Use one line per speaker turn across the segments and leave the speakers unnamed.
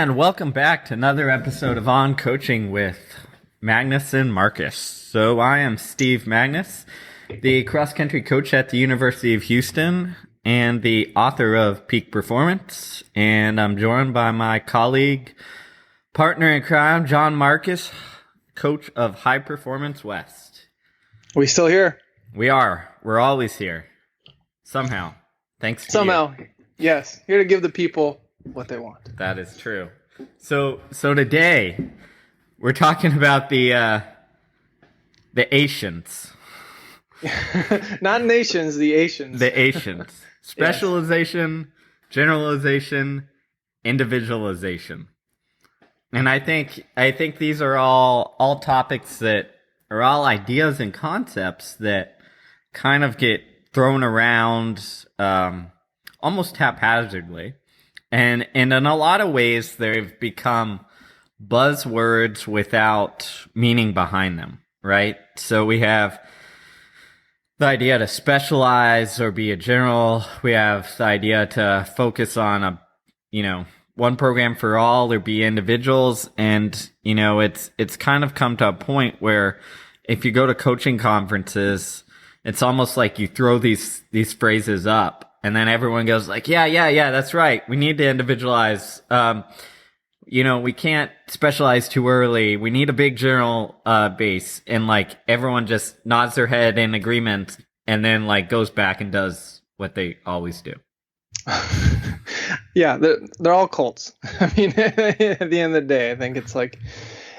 And welcome back to another episode of On Coaching with Magness and Marcus. So I am Steve Magness, the cross-country coach at the University of Houston and the author of Peak Performance. And I'm joined by my colleague, partner in crime, John Marcus, coach of High Performance West.
We still here?
We are. We're always here. Somehow. Thanks to you.
Yes. Here to give the people what they want.
That is true. So today we're talking about the Asians.
Not nations, the Asians.
The Asians. Specialization, generalization, individualization. And I think these are all topics that are all ideas and concepts that kind of get thrown around almost haphazardly. And in a lot of ways, they've become buzzwords without meaning behind them, right? So we have the idea to specialize or be a general. We have the idea to focus on one program for all or be individuals. And, it's kind of come to a point where if you go to coaching conferences, it's almost like you throw these phrases up. And then everyone goes like, yeah, that's right. We need to individualize. We can't specialize too early. We need a big general base. And like everyone just nods their head in agreement and then like goes back and does what they always do.
Yeah, they're all cults. I mean, at the end of the day, I think it's like,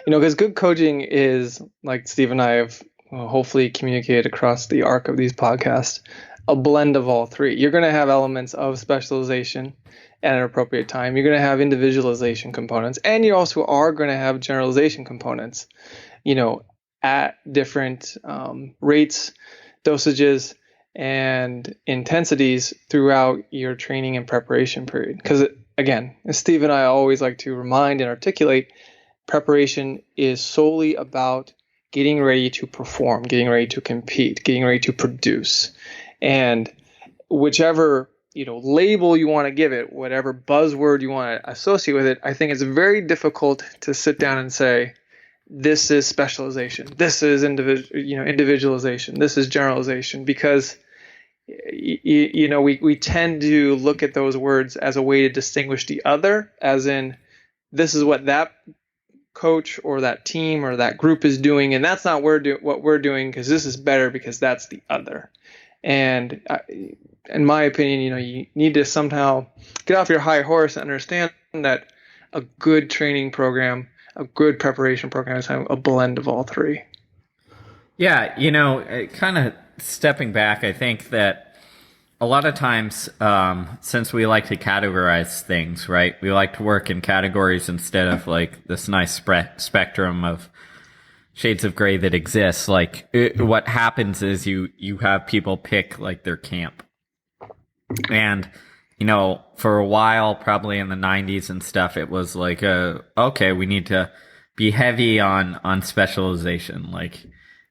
because good coaching is, like Steve and I have hopefully communicated across the arc of these podcasts, a blend of all three. You're going to have elements of specialization at an appropriate time. You're going to have individualization components, and you also are going to have generalization components, at different rates, dosages, and intensities throughout your training and preparation period. Because again, as Steve and I always like to remind and articulate, preparation is solely about getting ready to perform, getting ready to compete, getting ready to produce. And whichever, label you want to give it, whatever buzzword you want to associate with it, I think it's very difficult to sit down and say, this is specialization, this is individualization, this is generalization, because we tend to look at those words as a way to distinguish the other, as in this is what that coach or that team or that group is doing, and that's not what we're doing because this is better because that's the other. And in my opinion, you need to somehow get off your high horse and understand that a good training program, a good preparation program is a blend of all three.
Yeah, kind of stepping back, I think that a lot of times, since we like to categorize things, right? We like to work in categories instead of like this nice spectrum of shades of gray that exists. Like what happens is you have people pick like their camp. And, for a while, probably in the 90s and stuff, it was like, okay, we need to be heavy on specialization. Like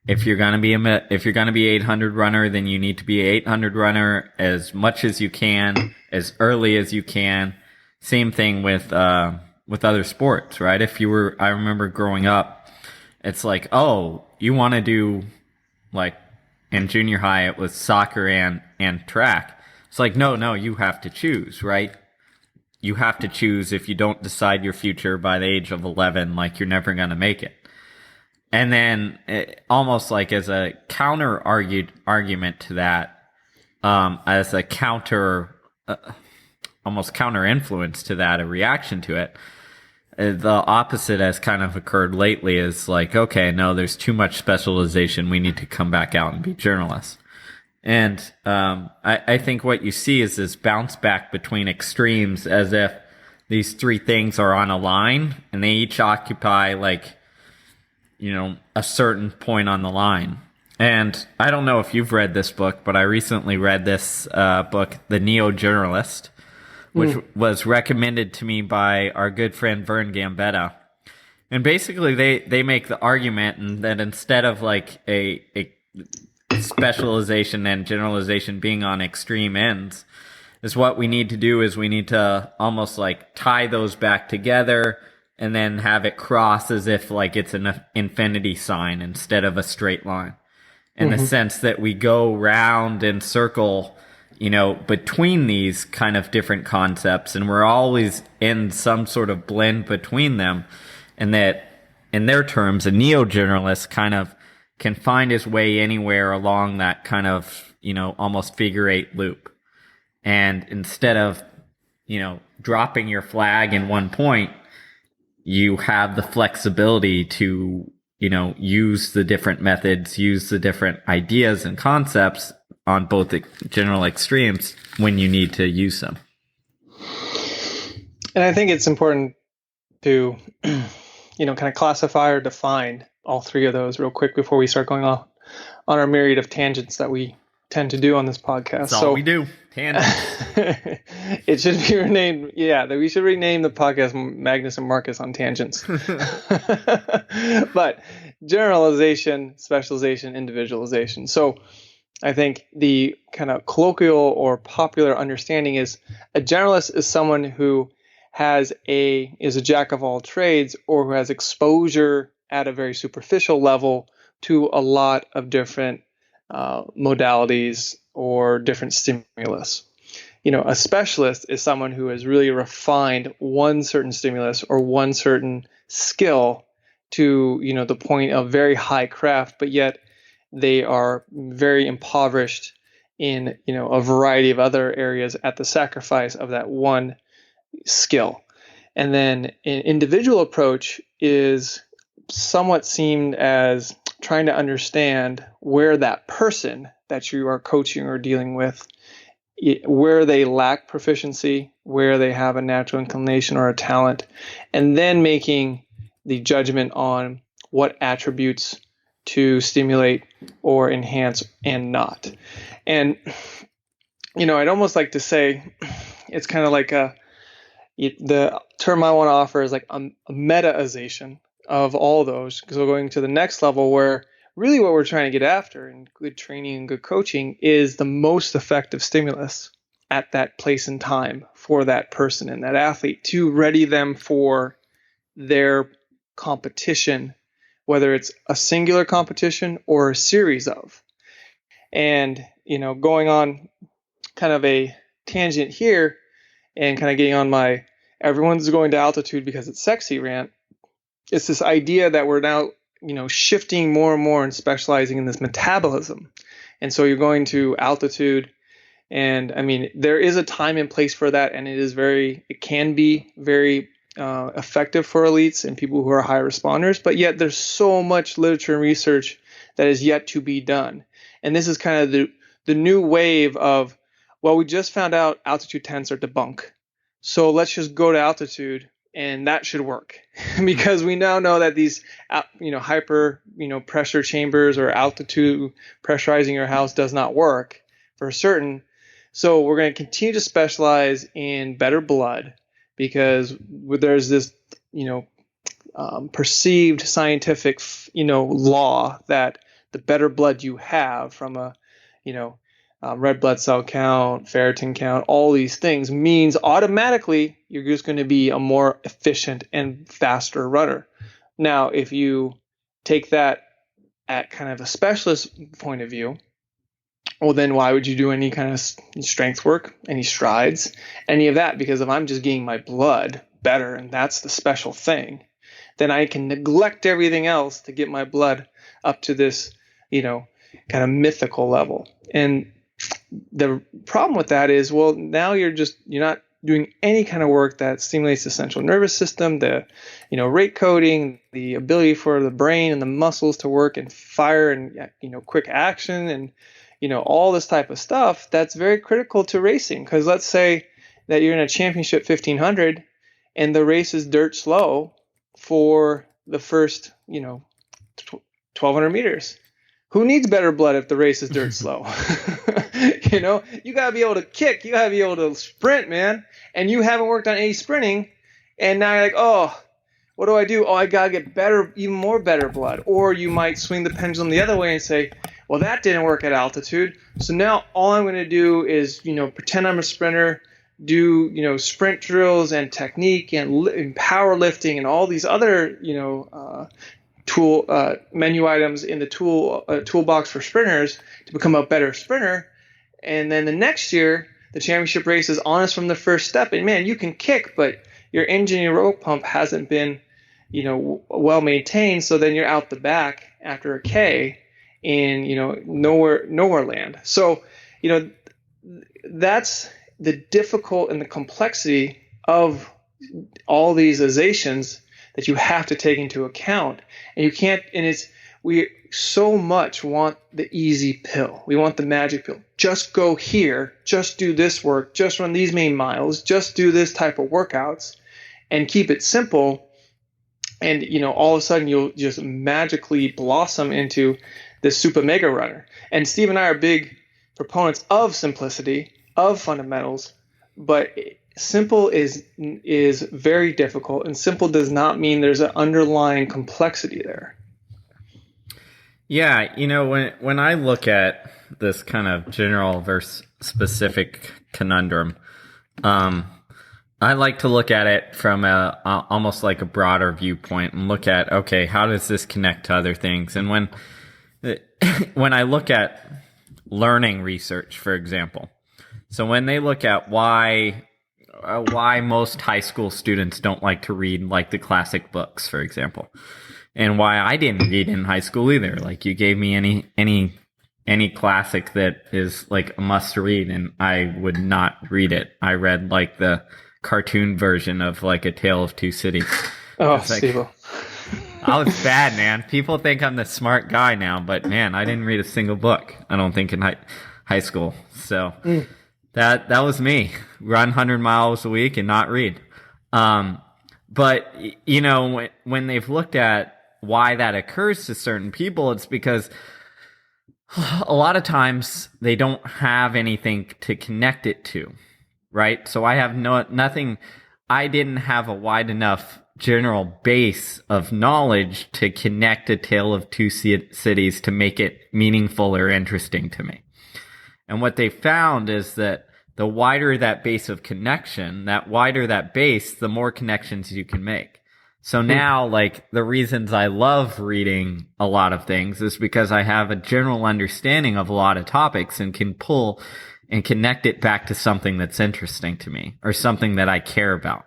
if you're going to be 800 runner, then you need to be 800 runner as much as you can, as early as you can. Same thing with other sports, right? I remember growing up, it's like, oh, you want to do, like, in junior high, it was soccer and track. It's like, no, you have to choose, right? You have to choose. If you don't decide your future by the age of 11, like, you're never going to make it. And then, almost like as a argument to that, as a almost counter influence to that, a reaction to it, the opposite has kind of occurred lately is like, okay, no, there's too much specialization. We need to come back out and be journalists. And I think what you see is this bounce back between extremes, as if these three things are on a line and they each occupy like, a certain point on the line. And I don't know if you've read this book, but I recently read this book, The Neo-Generalist, which was recommended to me by our good friend Vern Gambetta. And basically they make the argument that instead of like a specialization and generalization being on extreme ends, is what we need to do is we need to almost like tie those back together and then have it cross as if like it's an infinity sign instead of a straight line. In the sense that we go round and circle, between these kind of different concepts, and we're always in some sort of blend between them, and that in their terms, a neo-generalist kind of can find his way anywhere along that kind of, almost figure eight loop. And instead of, dropping your flag in one point, you have the flexibility to, use the different methods, use the different ideas and concepts on both the general extremes when you need to use them.
And I think it's important to, kind of classify or define all three of those real quick before we start going off on our myriad of tangents that we tend to do on this podcast.
That's all we do. Tangents.
It should be renamed. Yeah, that we should rename the podcast Magness and Marcus on Tangents. But generalization, specialization, individualization. So I think the kind of colloquial or popular understanding is a generalist is someone who is a jack of all trades, or who has exposure at a very superficial level to a lot of different modalities or different stimulus. A specialist is someone who has really refined one certain stimulus or one certain skill to, the point of very high craft, but yet they are very impoverished in, a variety of other areas at the sacrifice of that one skill. And then an individual approach is somewhat seen as trying to understand where that person that you are coaching or dealing with, where they lack proficiency, where they have a natural inclination or a talent, and then making the judgment on what attributes to stimulate or enhance and not. And, I'd almost like to say it's kind of like the term I want to offer is like a metaization of all those. So going to the next level, where really what we're trying to get after in good training and good coaching is the most effective stimulus at that place and time for that person and that athlete to ready them for their competition, whether it's a singular competition or a series of. And, going on kind of a tangent here and kind of getting on my everyone's going to altitude because it's sexy rant, it's this idea that we're now, shifting more and more and specializing in this metabolism. And so you're going to altitude. And I mean, there is a time and place for that. And it can be very effective for elites and people who are high responders. But yet there's so much literature and research that is yet to be done. And this is kind of the new wave of, well, we just found out altitude tents are debunk. So let's just go to altitude. And that should work because we now know that these, hyper, pressure chambers or altitude pressurizing your house does not work for certain. So we're going to continue to specialize in better blood because there's this, perceived scientific, law that the better blood you have from a, red blood cell count, ferritin count, all these things means automatically you're just going to be a more efficient and faster runner. Now, if you take that at kind of a specialist point of view, well, then why would you do any kind of strength work, any strides, any of that? Because if I'm just getting my blood better and that's the special thing, then I can neglect everything else to get my blood up to this, kind of mythical level. And the problem with that is, well, now you're not doing any kind of work that stimulates the central nervous system, the, rate coding, the ability for the brain and the muscles to work and fire and, quick action and, all this type of stuff that's very critical to racing. Because let's say that you're in a championship 1500 and the race is dirt slow for the first, 1200 meters. Who needs better blood if the race is dirt slow? You got to be able to kick. You got to be able to sprint, man. And you haven't worked on any sprinting. And now you're like, oh, what do? Oh, I got to get better, even more better blood. Or you might swing the pendulum the other way and say, Well, that didn't work at altitude. So now all I'm going to do is, pretend I'm a sprinter, do, sprint drills and technique and powerlifting and all these other, tool menu items in the toolbox for sprinters to become a better sprinter. And then the next year, the championship race is on us from the first step. And man, you can kick, but your engine and your rope pump hasn't been, well maintained. So then you're out the back after a K in, nowhere land. So, that's the difficult and the complexity of all these izations that you have to take into account. And you can't, and we so much want the easy pill. We want the magic pill. Just go here, just do this work, just run these many miles, just do this type of workouts and keep it simple. And, all of a sudden you'll just magically blossom into this super mega runner. And Steve and I are big proponents of simplicity, of fundamentals, but simple is very difficult, and simple does not mean there's an underlying complexity there.
Yeah, when I look at this kind of general versus specific conundrum, I like to look at it from almost like a broader viewpoint and look at, okay, how does this connect to other things? And when I look at learning research, for example, so when they look at why most high school students don't like to read like the classic books, for example, and why I didn't read in high school either. Like, you gave me any classic that is like a must read, and I would not read it. I read like the cartoon version of like A Tale of Two Cities.
Oh, Steve.
I was bad, man. People think I'm the smart guy now, but man, I didn't read a single book, I don't think, in high school. So that was me. Run 100 miles a week and not read. But, when they've looked at why that occurs to certain people, it's because a lot of times they don't have anything to connect it to, right? So I have nothing. I didn't have a wide enough general base of knowledge to connect A Tale of Two Cities to make it meaningful or interesting to me. And what they found is that the wider that base of connection, the more connections you can make. So now, like, the reasons I love reading a lot of things is because I have a general understanding of a lot of topics and can pull and connect it back to something that's interesting to me or something that I care about.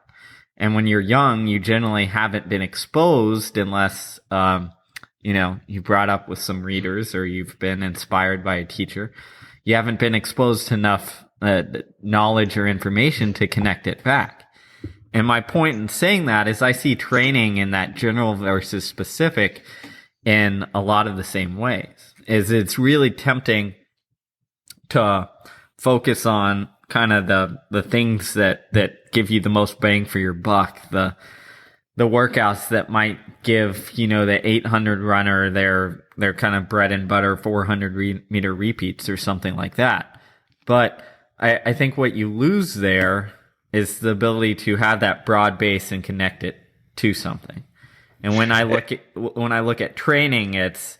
And when you're young, you generally haven't been exposed unless, you brought up with some readers or you've been inspired by a teacher. You haven't been exposed to enough knowledge or information to connect it back. And my point in saying that is I see training in that general versus specific in a lot of the same ways. It's really tempting to focus on kind of the things that give you the most bang for your buck, the workouts that might give, the 800 runner their kind of bread and butter 400 meter repeats or something like that. But I think what you lose there is the ability to have that broad base and connect it to something. And when I look at training, it's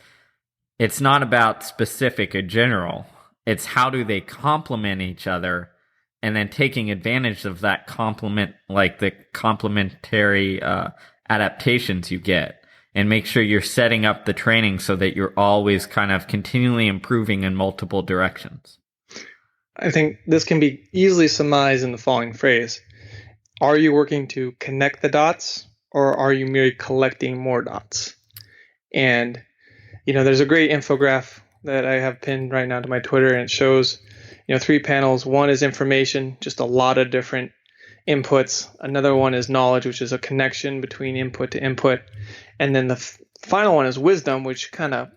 not about specific or general. It's how do they complement each other, and then taking advantage of that complement, like the complementary adaptations you get, and make sure you're setting up the training so that you're always kind of continually improving in multiple directions.
I think this can be easily surmised in the following phrase. Are you working to connect the dots, or are you merely collecting more dots? And, there's a great infographic that I have pinned right now to my Twitter, and it shows, 3 panels. One is information, just a lot of different inputs. Another one is knowledge, which is a connection between input to input. And then the final one is wisdom, which kind of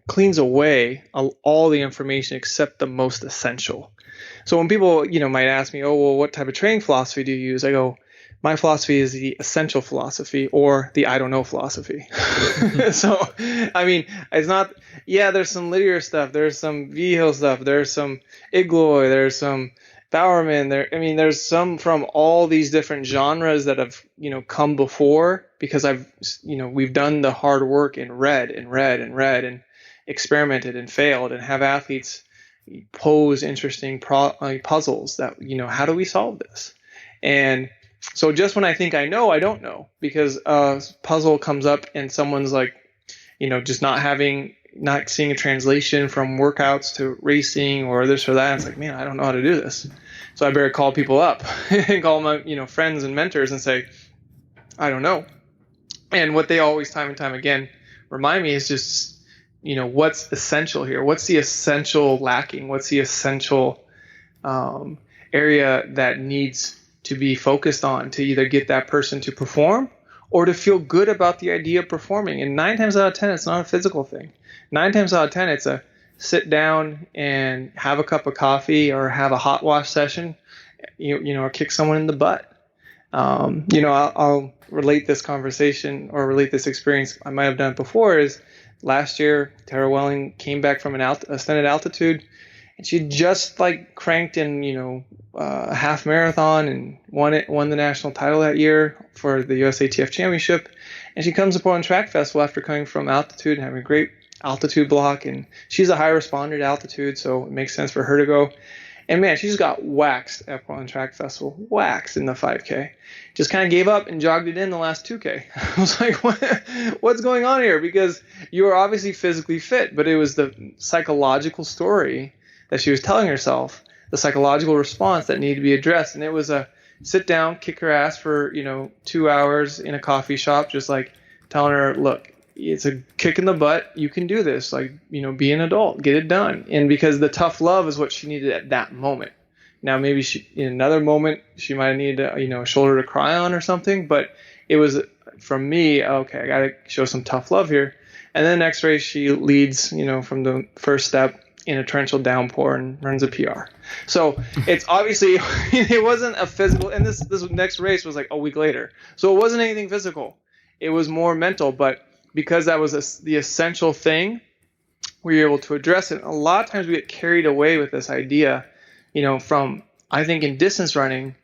cleans away all the information except the most essential. So when people, might ask me, oh, well, what type of training philosophy do you use? I go, my philosophy is the essential philosophy, or the I don't know philosophy. So, it's not, there's some linear stuff. There's some Vigil stuff. There's some Igloo. There's some Bowerman, there's some from all these different genres that have, come before, because we've done the hard work and read and experimented and failed and have athletes pose interesting puzzles that, how do we solve this? And so just when I think I know, I don't know, because a puzzle comes up and someone's like, just not seeing a translation from workouts to racing or this or that. It's like, man, I don't know how to do this. So I better call people up and call my, friends and mentors and say, I don't know. And what they always time and time again remind me is just, what's essential here? What's the essential lacking? What's the essential area that needs to be focused on to either get that person to perform or to feel good about the idea of performing? And 9 times out of 10, it's not a physical thing. 9 times out of 10, it's a sit down and have a cup of coffee or have a hot wash session, or kick someone in the butt. I'll relate this conversation or relate this experience. I might have done it before. Is last year, Tara Welling came back from an ascended altitude, and she just cranked in, a half marathon and won the national title that year for the USATF championship. And she comes up on track festival after coming from altitude and having a great altitude block. And she's a high responder to altitude, so it makes sense for her to go. And man, she just got waxed at Portland Track Festival, waxed in the 5K. Just kind of gave up and jogged it in the last 2K. I was like, what's going on here? Because you were obviously physically fit, but it was the psychological story that she was telling herself, the psychological response that needed to be addressed. And it was a sit down, kick her ass for, 2 hours in a coffee shop, just telling her, look, it's a kick in the butt. You can do this. Be an adult, get it done. And because the tough love is what she needed at that moment. Now, maybe in another moment, she might have needed, a shoulder to cry on or something. But it was, from me, okay, I got to show some tough love here. And then next race, she leads, from the first step in a torrential downpour and runs a PR. So it's obviously, it wasn't a physical. And this next race was a week later. So it wasn't anything physical. It was more mental. But because that was the essential thing, we were able to address it. A lot of times we get carried away with this idea, from, I think in distance running,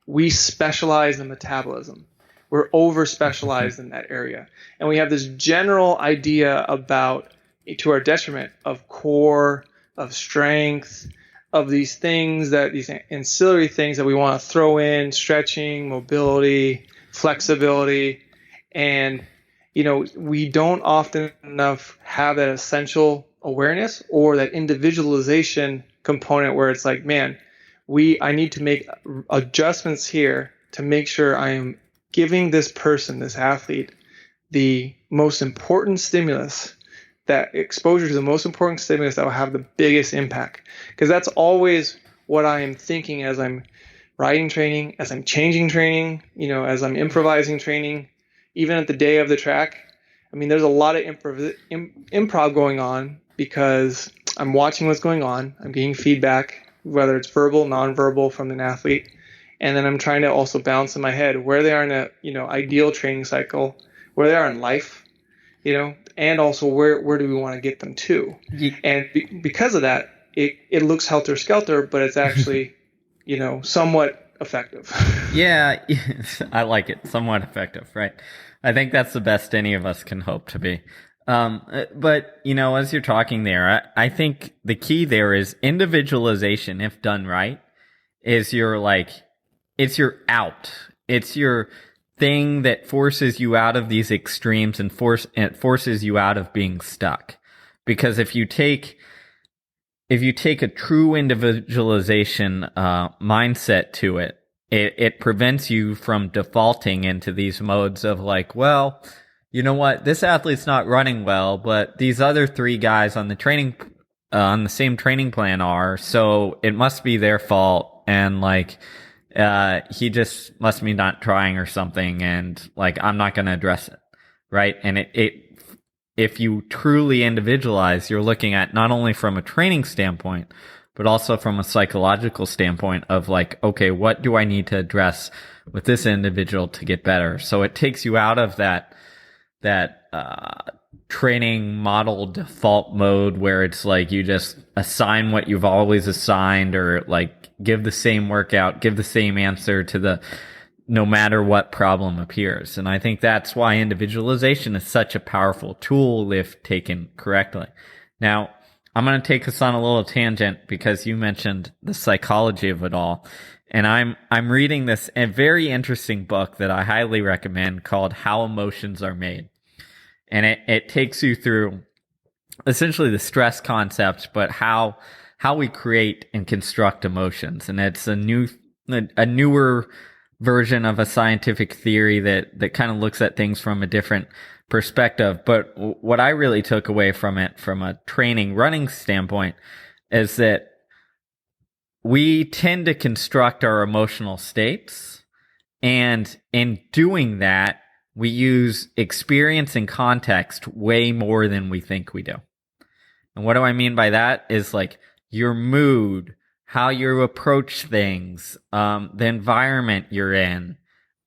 we specialize in metabolism. We're over specialized in that area. And we have this general idea about, to our detriment, of core, of strength, of these things, these ancillary things that we want to throw in, stretching, mobility, flexibility. And we don't often enough have that essential awareness or that individualization component where it's man, I need to make adjustments here to make sure I am giving this person, this athlete, the most important stimulus, that exposure to the most important stimulus that will have the biggest impact. Because that's always what I am thinking as I'm riding training, as I'm changing training, as I'm improvising training. Even at the day of the track, there's a lot of improv going on because I'm watching what's going on. I'm getting feedback, whether it's verbal, nonverbal, from an athlete. And then I'm trying to also balance in my head where they are in a, ideal training cycle, where they are in life, and also where do we want to get them to. And because of that, it looks helter-skelter, but it's actually, somewhat effective.
Yeah, I like it. Somewhat effective, right? I think that's the best any of us can hope to be. But, as you're talking there, I think the key there is individualization, if done right, is it's your out. It's your thing that forces you out of these extremes and forces you out of being stuck. Because if you take a true individualization mindset to it, it prevents you from defaulting into these modes of well, you know what, this athlete's not running well, but these other 3 guys on the same training plan are, so it must be their fault, and he just must be not trying or something, and I'm not going to address it, right? And if you truly individualize, you're looking at not only from a training standpoint, but also from a psychological standpoint of okay, what do I need to address with this individual to get better? So it takes you out of that training model default mode where it's you just assign what you've always assigned, or give the same workout, give the same answer to the no matter what problem appears. And I think that's why individualization is such a powerful tool if taken correctly. Now, I'm going to take us on a little tangent because you mentioned the psychology of it all. And I'm reading this a very interesting book that I highly recommend called How Emotions Are Made. And it takes you through essentially the stress concept, but how we create and construct emotions. And it's a newer version of a scientific theory that kind of looks at things from a different perspective. But what I really took away from it from a training running standpoint is that we tend to construct our emotional states. And in doing that, we use experience and context way more than we think we do. And what do I mean by that is like your mood, how you approach things, the environment you're in,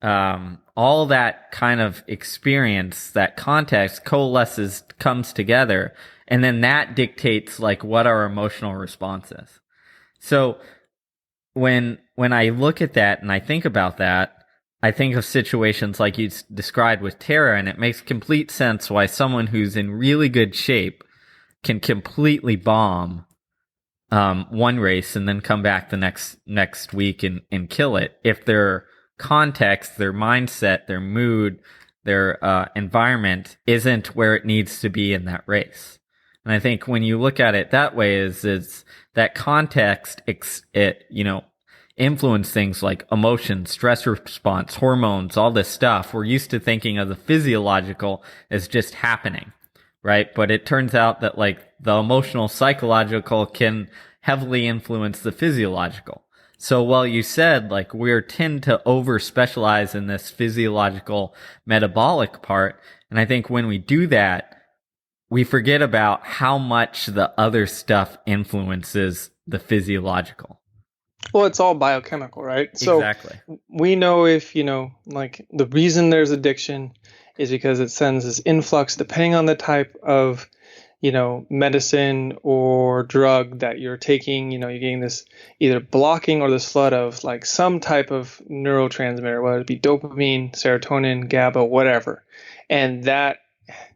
all that kind of experience, that context coalesces, comes together, and then that dictates like what our emotional response is. So when I look at that and I think about that, I think of situations like you described with Tara, and it makes complete sense why someone who's in really good shape can completely bomb one race and then come back the next week and kill it if their context, their mindset, their mood, their environment isn't where it needs to be in that race. And I think when you look at it that way, is that context, influence things like emotion, stress response, hormones, all this stuff. We're used to thinking of the physiological as just happening, right? But it turns out that like the emotional, psychological can heavily influence the physiological. So while you said like we tend to over specialize in this physiological metabolic part, and I think when we do that, we forget about how much the other stuff influences the physiological.
Well, it's all biochemical, right? So
Exactly.
we know if, like the reason there's addiction is because it sends this influx, depending on the type of, medicine or drug that you're taking, you're getting this either blocking or this flood of like some type of neurotransmitter, whether it be dopamine, serotonin, GABA, whatever. And that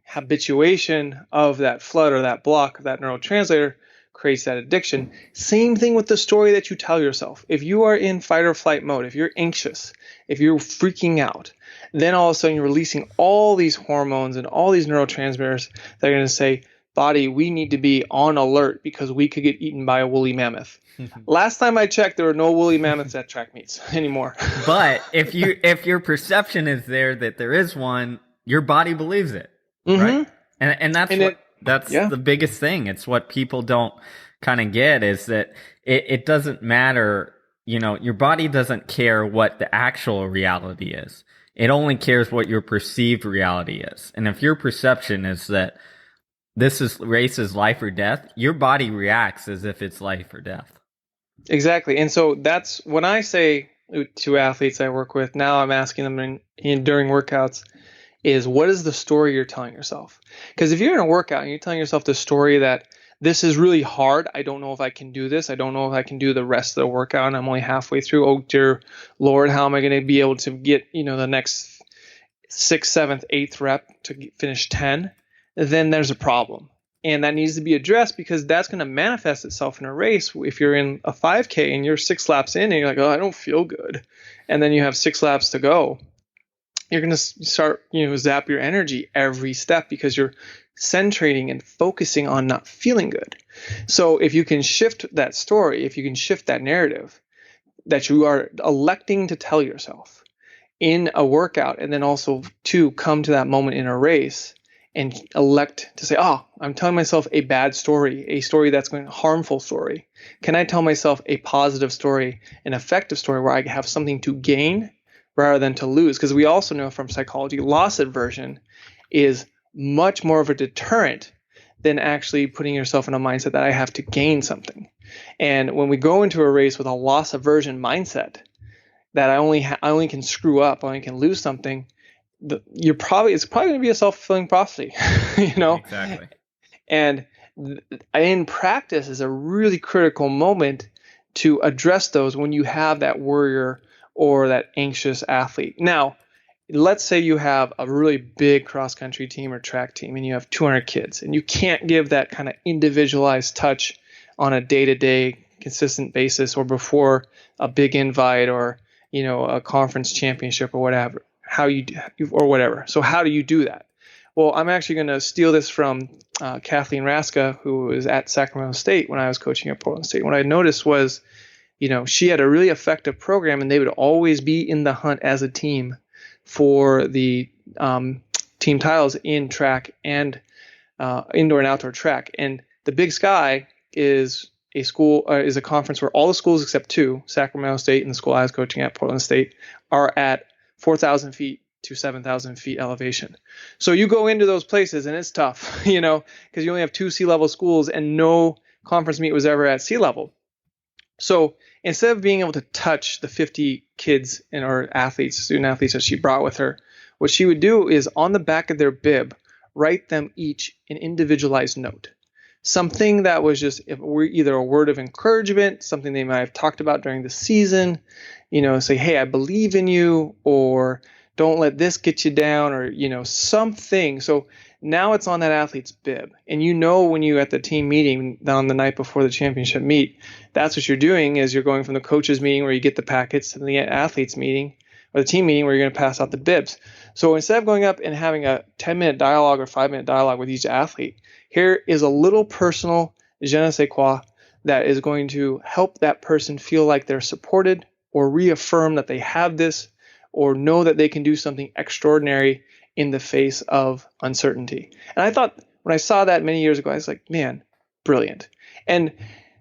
habituation of that flood or that block of that neurotransmitter creates that addiction. Same thing with the story that you tell yourself. If you are in fight or flight mode, if you're anxious, if you're freaking out, then all of a sudden you're releasing all these hormones and all these neurotransmitters that are going to say, body, we need to be on alert because we could get eaten by a woolly mammoth. Last time I checked, there were no woolly mammoths at track meets anymore.
But if your perception is there that there is one, your body believes it, right? And that's the biggest thing. It's what people don't kind of get is that it doesn't matter. Your body doesn't care what the actual reality is. It only cares what your perceived reality is. And if your perception is that race is life or death, your body reacts as if it's life or death.
Exactly. And so that's when I say to athletes I work with, now I'm asking them during workouts, is what is the story you're telling yourself? Because if you're in a workout and you're telling yourself the story that this is really hard, I don't know if I can do this, I don't know if I can do the rest of the workout, and I'm only halfway through, oh dear Lord, how am I going to be able to get the next 6th, 7th, 8th rep to finish 10? Then there's a problem. And that needs to be addressed because that's going to manifest itself in a race. If you're in a 5K and you're 6 laps in and you're like, oh, I don't feel good. And then you have 6 laps to go. You're going to start, zap your energy every step because you're centrating and focusing on not feeling good. So if you can shift that story, if you can shift that narrative that you are electing to tell yourself in a workout, and then also to come to that moment in a race, and elect to say, oh, I'm telling myself a bad story, a story that's going harmful story. Can I tell myself a positive story, an effective story where I have something to gain rather than to lose? Because we also know from psychology, loss aversion is much more of a deterrent than actually putting yourself in a mindset that I have to gain something. And when we go into a race with a loss aversion mindset, that I only can screw up, I only can lose something, it's probably going to be a self-fulfilling prophecy,
Exactly.
And in practice is a really critical moment to address those when you have that worrier or that anxious athlete. Now, let's say you have a really big cross country team or track team and you have 200 kids and you can't give that kind of individualized touch on a day-to-day consistent basis or before a big invite or, a conference championship or whatever, or whatever. So how do you do that? Well, I'm actually going to steal this from Kathleen Raska, who was at Sacramento State when I was coaching at Portland State. What I noticed was, she had a really effective program and they would always be in the hunt as a team for the team titles in track and indoor and outdoor track. And the Big Sky is a conference where all the schools except two, Sacramento State and the school I was coaching at, Portland State, are at 4,000 feet to 7,000 feet elevation. So you go into those places and it's tough, because you only have two sea level schools and no conference meet was ever at sea level. So instead of being able to touch the 50 kids or student athletes that she brought with her, what she would do is on the back of their bib, write them each an individualized note. Something that was just either a word of encouragement, something they might have talked about during the season, say, hey, I believe in you, or don't let this get you down, or, something. So now it's on that athlete's bib. And when you at the team meeting on the night before the championship meet, that's what you're doing is you're going from the coaches meeting where you get the packets to the athletes meeting or the team meeting where you're going to pass out the bibs. So instead of going up and having a 10-minute dialogue or 5-minute dialogue with each athlete, here is a little personal je ne sais quoi that is going to help that person feel like they're supported or reaffirm that they have this or know that they can do something extraordinary in the face of uncertainty. And I thought when I saw that many years ago, I was like, man, brilliant. And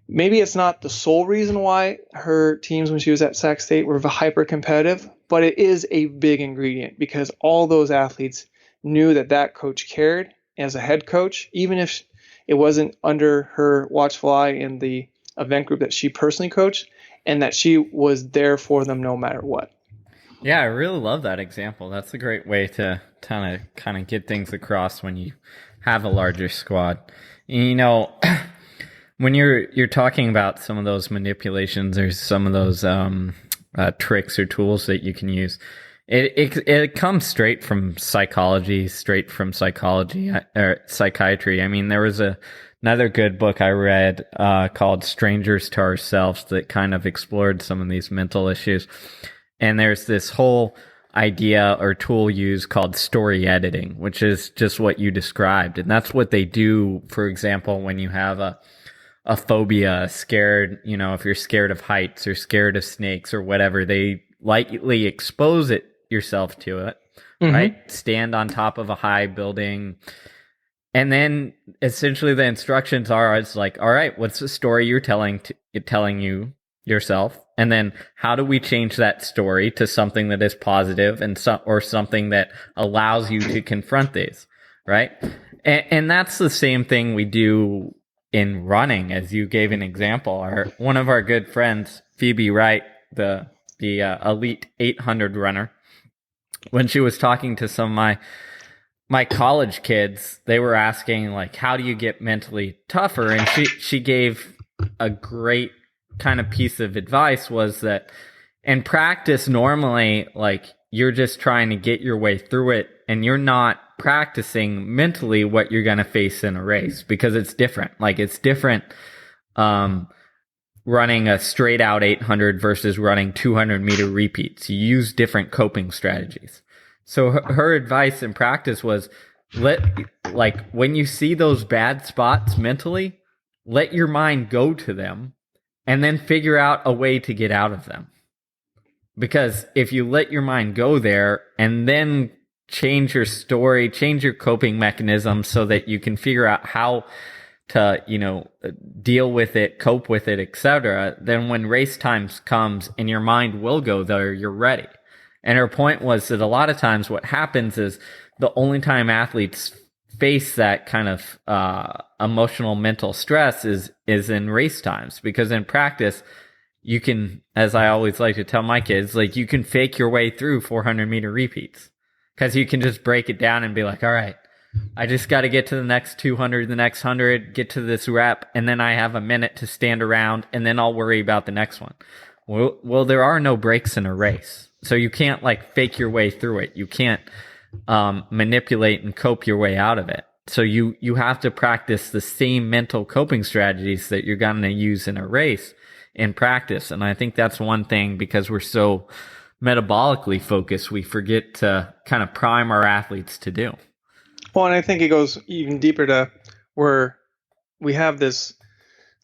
maybe it's not the sole reason why her teams when she was at Sac State were hyper competitive, but it is a big ingredient because all those athletes knew that coach cared as a head coach, even if it wasn't under her watchful eye in the event group that she personally coached, and that she was there for them no matter what.
Yeah, I really love that example. That's a great way to kind of get things across when you have a larger squad. When you're talking about some of those manipulations or some of those tricks or tools that you can use, it comes straight from psychology or psychiatry. I mean, there was another good book I read called Strangers to Ourselves that kind of explored some of these mental issues. And there's this whole idea or tool used called story editing, which is just what you described. And that's what they do, for example, when you have a phobia, scared, if you're scared of heights or scared of snakes or whatever, they lightly expose yourself to it, right? Stand on top of a high building. And then essentially the instructions are, it's like, all right, what's the story you're telling you yourself? And then how do we change that story to something that is positive or something that allows you to confront these, right? And that's the same thing we do in running, as you gave an example. One of our good friends, Phoebe Wright, the elite 800 runner, when she was talking to some of my college kids, they were asking, like, how do you get mentally tougher? And she gave a great kind of piece of advice, was that in practice, normally, like, you're just trying to get your way through it and you're not practicing mentally what you're going to face in a race, because it's different. Like, it's different running a straight out 800 versus running 200-meter repeats. You use different coping strategies. So her advice in practice was, when you see those bad spots mentally, let your mind go to them and then figure out a way to get out of them. Because if you let your mind go there and then change your story, change your coping mechanism so that you can figure out how to, deal with it, cope with it, etc., then when race times comes and your mind will go there, you're ready. And her point was that a lot of times what happens is the only time athletes face that kind of emotional mental stress is in race times, because in practice you can, as I always like to tell my kids, like, you can fake your way through 400-meter repeats, because you can just break it down and be like, all right, I just got to get to the next 200, the next 100, get to this rep, and then I have a minute to stand around, and then I'll worry about the next one. Well, there are no breaks in a race. So you can't like fake your way through it. You can't manipulate and cope your way out of it. So you have to practice the same mental coping strategies that you're going to use in a race in practice. And I think that's one thing, because we're so metabolically focused, we forget to kind of prime our athletes to do.
Well, and I think it goes even deeper to where we have this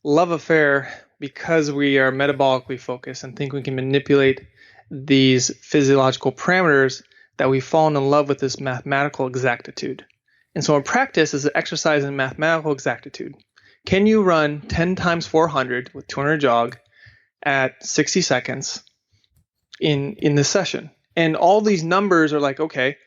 love affair because we are metabolically focused and think we can manipulate these physiological parameters, that we've fallen in love with this mathematical exactitude. And so in practice is an exercise in mathematical exactitude. Can you run 10 times 400 with 200 jog at 60 seconds in this session? And all these numbers are like, okay.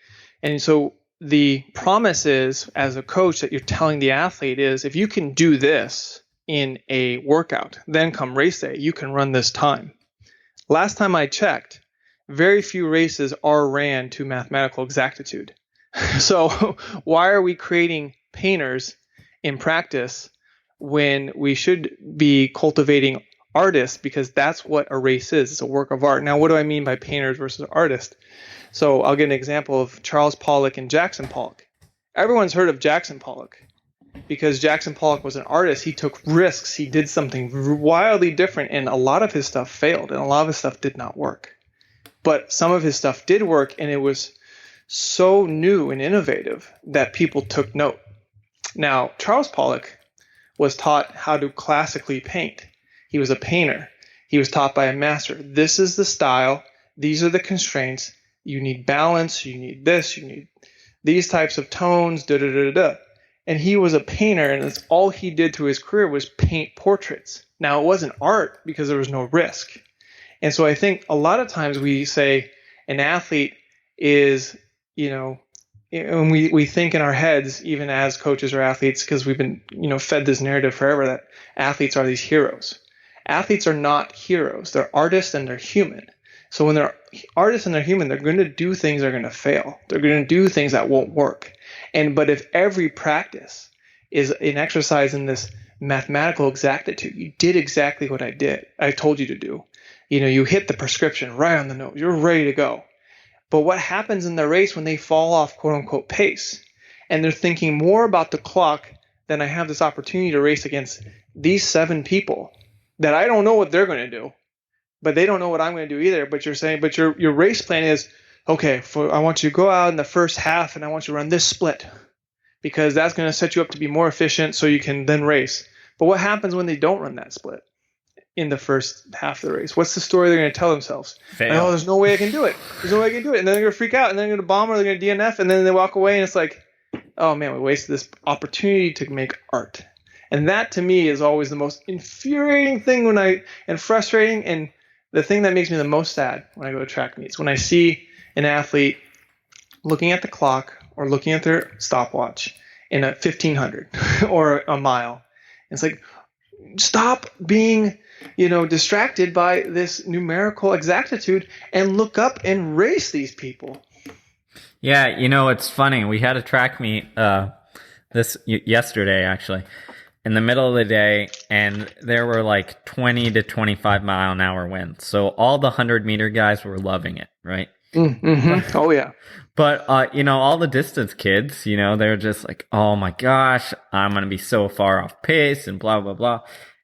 And so the promise is, as a coach, that you're telling the athlete is, if you can do this in a workout, then come race day, you can run this time. Last time I checked, very few races are ran to mathematical exactitude. So why are we creating painters in practice when we should be cultivating artists? Because that's what a race is. It's a work of art. Now, what do I mean by painters versus artists? So I'll give an example of Charles Pollock and Jackson Pollock. Everyone's heard of Jackson Pollock because Jackson Pollock was an artist. He took risks. He did something wildly different, and a lot of his stuff failed, and a lot of his stuff did not work. But some of his stuff did work, and it was so new and innovative that people took note. Now, Charles Pollock was taught how to classically paint. He was a painter. He was taught by a master. This is the style. These are the constraints. You need balance. You need this. You need these types of tones. Da da da da. And he was a painter, and that's all he did through his career was paint portraits. Now, it wasn't art because there was no risk. And so I think a lot of times we say an athlete is, and we think in our heads, even as coaches or athletes, because we've been, fed this narrative forever that athletes are these heroes. Athletes are not heroes. They're artists and they're human. So when they're artists and they're human, they're going to do things that are going to fail. They're going to do things that won't work. But if every practice is an exercise in this mathematical exactitude, you did exactly what I told you to do. You hit the prescription right on the nose. You're ready to go. But what happens in the race when they fall off quote unquote pace and they're thinking more about the clock than I have this opportunity to race against these 7 people that I don't know what they're going to do, but they don't know what I'm going to do either. But you're saying, but your race plan is, okay, I want you to go out in the first half and I want you to run this split because that's going to set you up to be more efficient so you can then race. But what happens when they don't run that split in the first half of the race? What's the story they're going to tell themselves? Like, oh, there's no way I can do it. There's no way I can do it. And then they're going to freak out and then they're going to bomb or they're going to DNF and then they walk away and it's like, oh man, we wasted this opportunity to make art. And that to me is always the most infuriating thing and frustrating, and the thing that makes me the most sad when I go to track meets, when I see an athlete looking at the clock or looking at their stopwatch in a 1500 or a mile. It's like, stop being distracted by this numerical exactitude and look up and race these people.
Yeah, it's funny. We had a track meet yesterday, actually, in the middle of the day, and there were like 20 to 25 mile an hour winds. So all the 100-meter guys were loving it, right?
Mm-hmm. Oh, yeah.
But, all the distance kids, they're just like, oh my gosh, I'm going to be so far off pace and blah, blah, blah.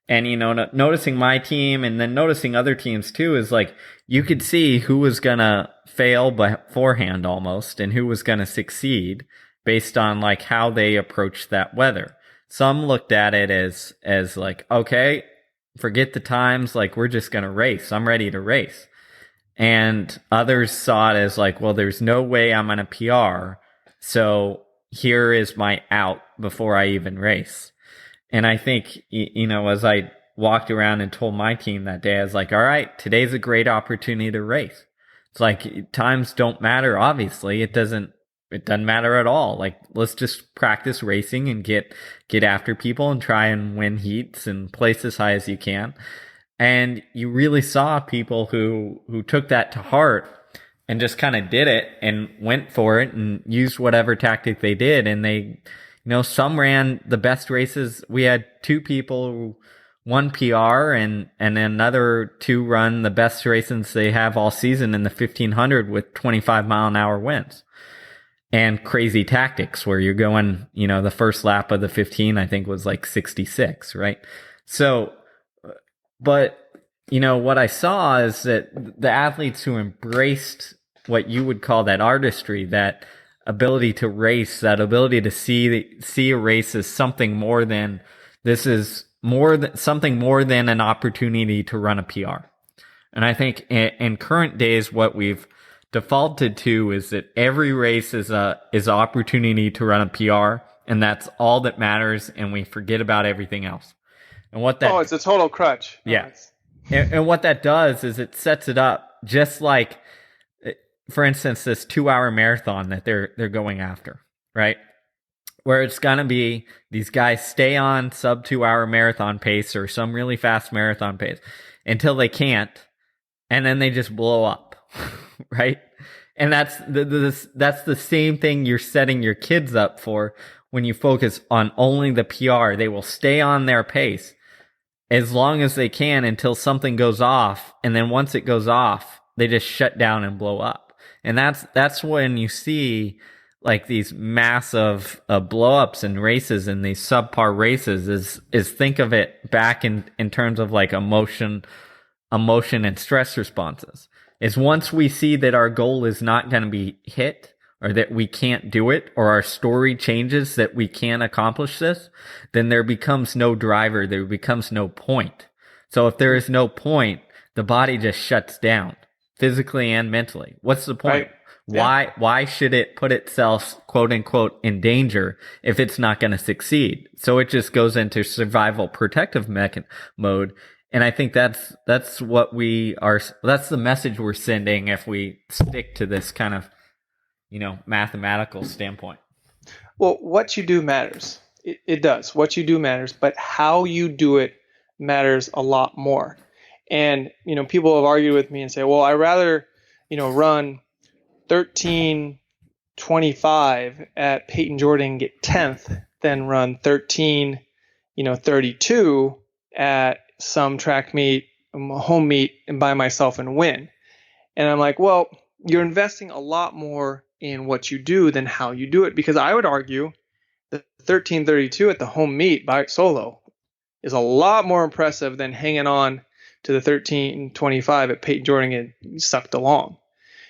And, noticing my team and then noticing other teams too is like, you could see who was going to fail beforehand almost and who was going to succeed based on like how they approached that weather. Some looked at it as like, okay, forget the times, like we're just going to race. I'm ready to race. And others saw it as like, well, there's no way I'm going to PR. So here is my out before I even race. And I think, as I walked around and told my team that day, I was like, all right, today's a great opportunity to race. It's like times don't matter. Obviously it doesn't matter at all. Like, let's just practice racing and get after people and try and win heats and place as high as you can. And you really saw people who took that to heart and just kind of did it and went for it and used whatever tactic they did. And they, some ran the best races. We had two people who won PR and another two run the best races they have all season in the 1500 with 25-mile-an-hour winds. And crazy tactics where you're going, the first lap of the 15, I think was like 66, right? So, but, what I saw is that the athletes who embraced what you would call that artistry, that ability to race, that ability to see a race as something more than, this is something more than an opportunity to run a PR. And I think in current days, what we've defaulted to is that every race is an opportunity to run a PR, and that's all that matters, and we forget about everything else. And what that
it's a total crutch.
Yeah. And what that does is it sets it up just like, for instance, this 2-hour marathon that they're going after, right? Where it's going to be these guys stay on sub 2-hour marathon pace or some really fast marathon pace until they can't, and then they just blow up, right? And that's the same thing you're setting your kids up for when you focus on only the PR. They will stay on their pace as long as they can until something goes off, and then once it goes off, they just shut down and blow up. And that's when you see like these massive blow-ups in races and these subpar races is think of it back in terms of like emotion and stress responses. Is once we see that our goal is not going to be hit, or that we can't do it, or our story changes that we can't accomplish this, then there becomes no driver, there becomes no point. So if there is no point, the body just shuts down, physically and mentally. What's the point? Right. Why should it put itself, quote unquote, in danger if it's not going to succeed? So it just goes into survival protective mode. And I think that's what that's the message we're sending if we stick to this kind of, mathematical standpoint.
Well, what you do matters. It does. What you do matters, but how you do it matters a lot more. And, people have argued with me and say, well, I'd rather, run 13:25 at Peyton Jordan and get 10th than run 13:32 at some track meet, home meet, and by myself and win. And I'm like, well, you're investing a lot more in what you do than how you do it, because I would argue the 13:32 at the home meet by solo is a lot more impressive than hanging on to the 13:25 at Peyton Jordan and sucked along.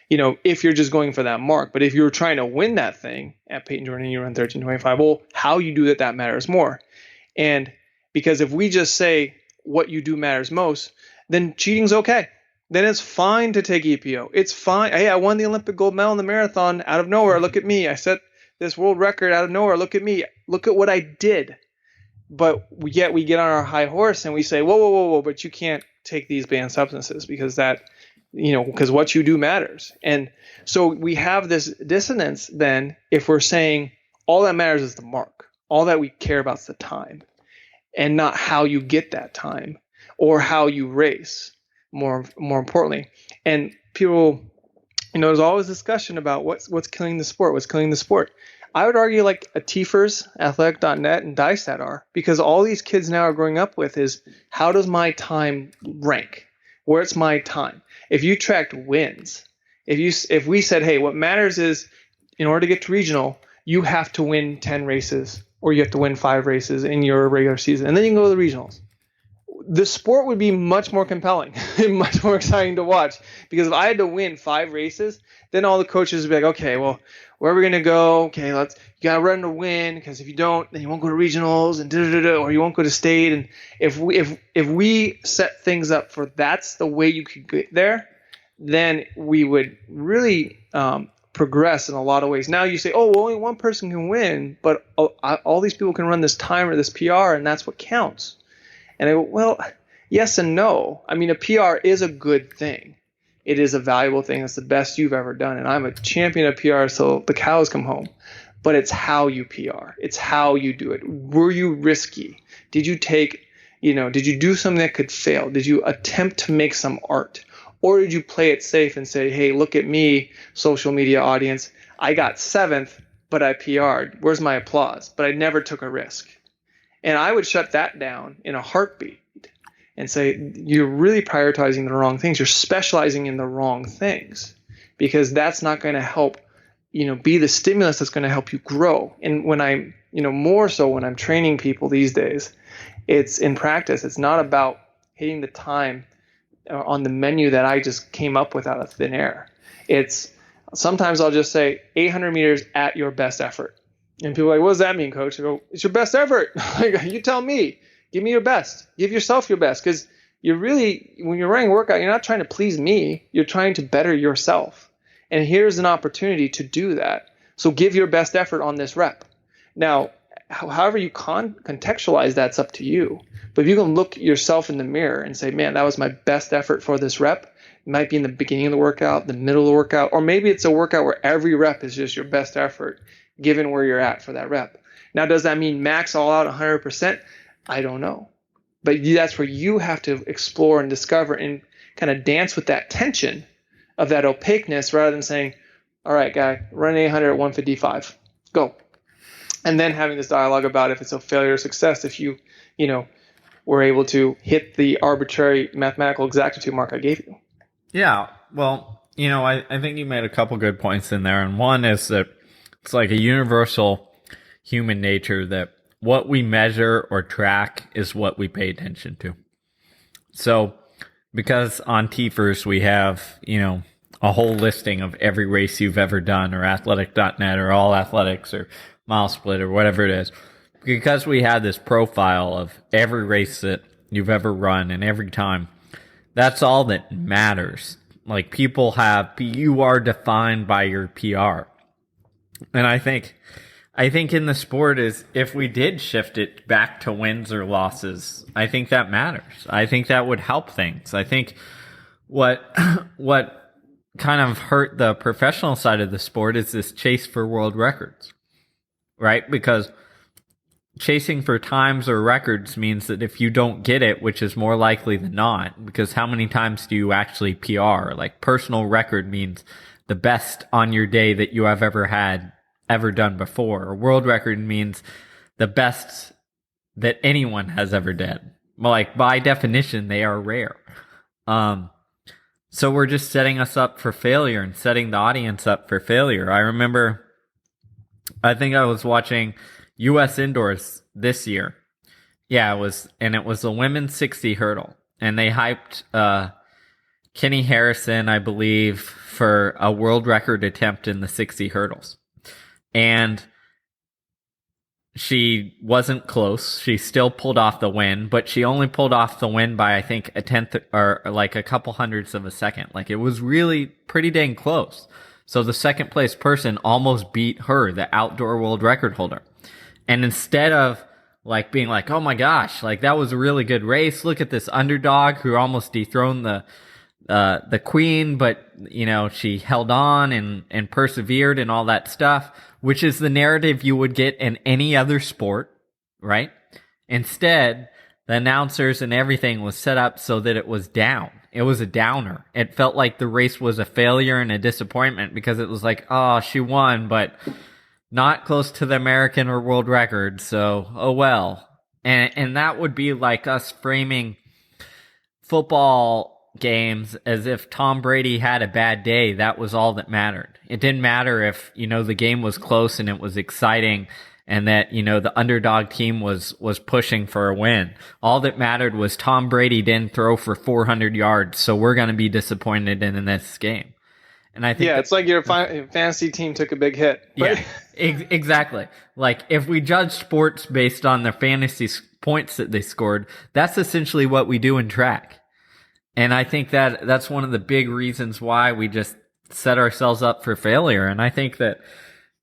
If you're just going for that mark. But if you're trying to win that thing at Peyton Jordan and you run 13:25, well, how you do that matters more. And because if we just say what you do matters most, then cheating's okay. Then it's fine to take EPO. It's fine. Hey, I won the Olympic gold medal in the marathon out of nowhere. Look at me. I set this world record out of nowhere. Look at me. Look at what I did. But yet we get on our high horse and we say, whoa, but you can't take these banned substances because because what you do matters. And so we have this dissonance then if we're saying all that matters is the mark. All that we care about is the time and not how you get that time or how you race. More importantly, and people, there's always discussion about what's killing the sport. What's killing the sport? I would argue like a TFRS, Athletic.net, and DISAT are, because all these kids now are growing up with is how does my time rank? Where's my time? If you tracked wins, if we said, hey, what matters is in order to get to regional, you have to win 10 races or you have to win 5 races in your regular season, and then you can go to the regionals. The sport would be much more compelling and much more exciting to watch, because if I had to win 5 races, then all the coaches would be like, okay, well, where are we going to go? Okay, you got to run to win, because if you don't, then you won't go to regionals and or you won't go to state. And if we set things up for that's the way you could get there, then we would really progress in a lot of ways. Now you say, oh, well, only one person can win, but all these people can run this time or this PR, and that's what counts. And I go, well, yes and no. I mean, a PR is a good thing. It is a valuable thing. It's the best you've ever done. And I'm a champion of PR till the cows come home. But it's how you PR. It's how you do it. Were you risky? Did you do something that could fail? Did you attempt to make some art? Or did you play it safe and say, hey, look at me, social media audience. I got 7th, but I PR'd. Where's my applause? But I never took a risk. And I would shut that down in a heartbeat and say, you're really prioritizing the wrong things. You're specializing in the wrong things, because that's not going to help, be the stimulus that's going to help you grow. And when I'm, more so when I'm training people these days, it's in practice. It's not about hitting the time on the menu that I just came up with out of thin air. It's sometimes I'll just say 800 meters at your best effort. And people are like, what does that mean, coach? I go, it's your best effort. You tell me. Give me your best. Give yourself your best. Because you're really, when you're running a workout, you're not trying to please me. You're trying to better yourself. And here's an opportunity to do that. So give your best effort on this rep. Now, however you contextualize, that's up to you. But if you can look yourself in the mirror and say, man, that was my best effort for this rep. It might be in the beginning of the workout, the middle of the workout, or maybe it's a workout where every rep is just your best effort given where you're at for that rep. Now, does that mean max all out 100%? I don't know. But that's where you have to explore and discover and kind of dance with that tension of that opaqueness, rather than saying, all right, guy, run 800 at 155. Go. And then having this dialogue about if it's a failure or success, if you were able to hit the arbitrary mathematical exactitude mark I gave you.
Yeah. Well, I think you made a couple good points in there. And one is that it's like a universal human nature that what we measure or track is what we pay attention to. So because on TFers we have, a whole listing of every race you've ever done, or athletic.net or all athletics or mile split or whatever it is, because we have this profile of every race that you've ever run and every time, that's all that matters. Like you are defined by your PR. And I think in the sport is, if we did shift it back to wins or losses, I think that matters. I think that would help things. I think what kind of hurt the professional side of the sport is this chase for world records, right? Because chasing for times or records means that if you don't get it, which is more likely than not, because how many times do you actually PR? Like, personal record means the best on your day that you have ever done before. A world record means the best that anyone has ever done. Like, by definition, they are rare. So we're just setting us up for failure and setting the audience up for failure. I remember, I think I was watching U.S. indoors this year. Yeah, it was the women's 60 hurdle. And they hyped Kenny Harrison, I believe, for a world record attempt in the 60 hurdles. And she wasn't close. She still pulled off the win, but she only pulled off the win by, I think, a tenth or like a couple hundredths of a second. Like, it was really pretty dang close. So the second place person almost beat her, the outdoor world record holder. And instead of like being like, oh my gosh, like that was a really good race. Look at this underdog who almost dethroned the queen, but she held on and persevered and all that stuff, which is the narrative you would get in any other sport, right? Instead, the announcers and everything was set up so that it was down. It was a downer. It felt like the race was a failure and a disappointment, because it was like, oh, she won, but not close to the American or world record, so oh well. And that would be like us framing football games as if Tom Brady had a bad day. That was all that mattered. It didn't matter if, the game was close and it was exciting and that, the underdog team was pushing for a win. All that mattered was Tom Brady didn't throw for 400 yards, so we're going to be disappointed in this game. And I think
it's like your fantasy team took a big hit.
Right? Yeah, exactly. Like, if we judge sports based on the fantasy points that they scored, that's essentially what we do in track. And I think that's one of the big reasons why we just set ourselves up for failure. And I think that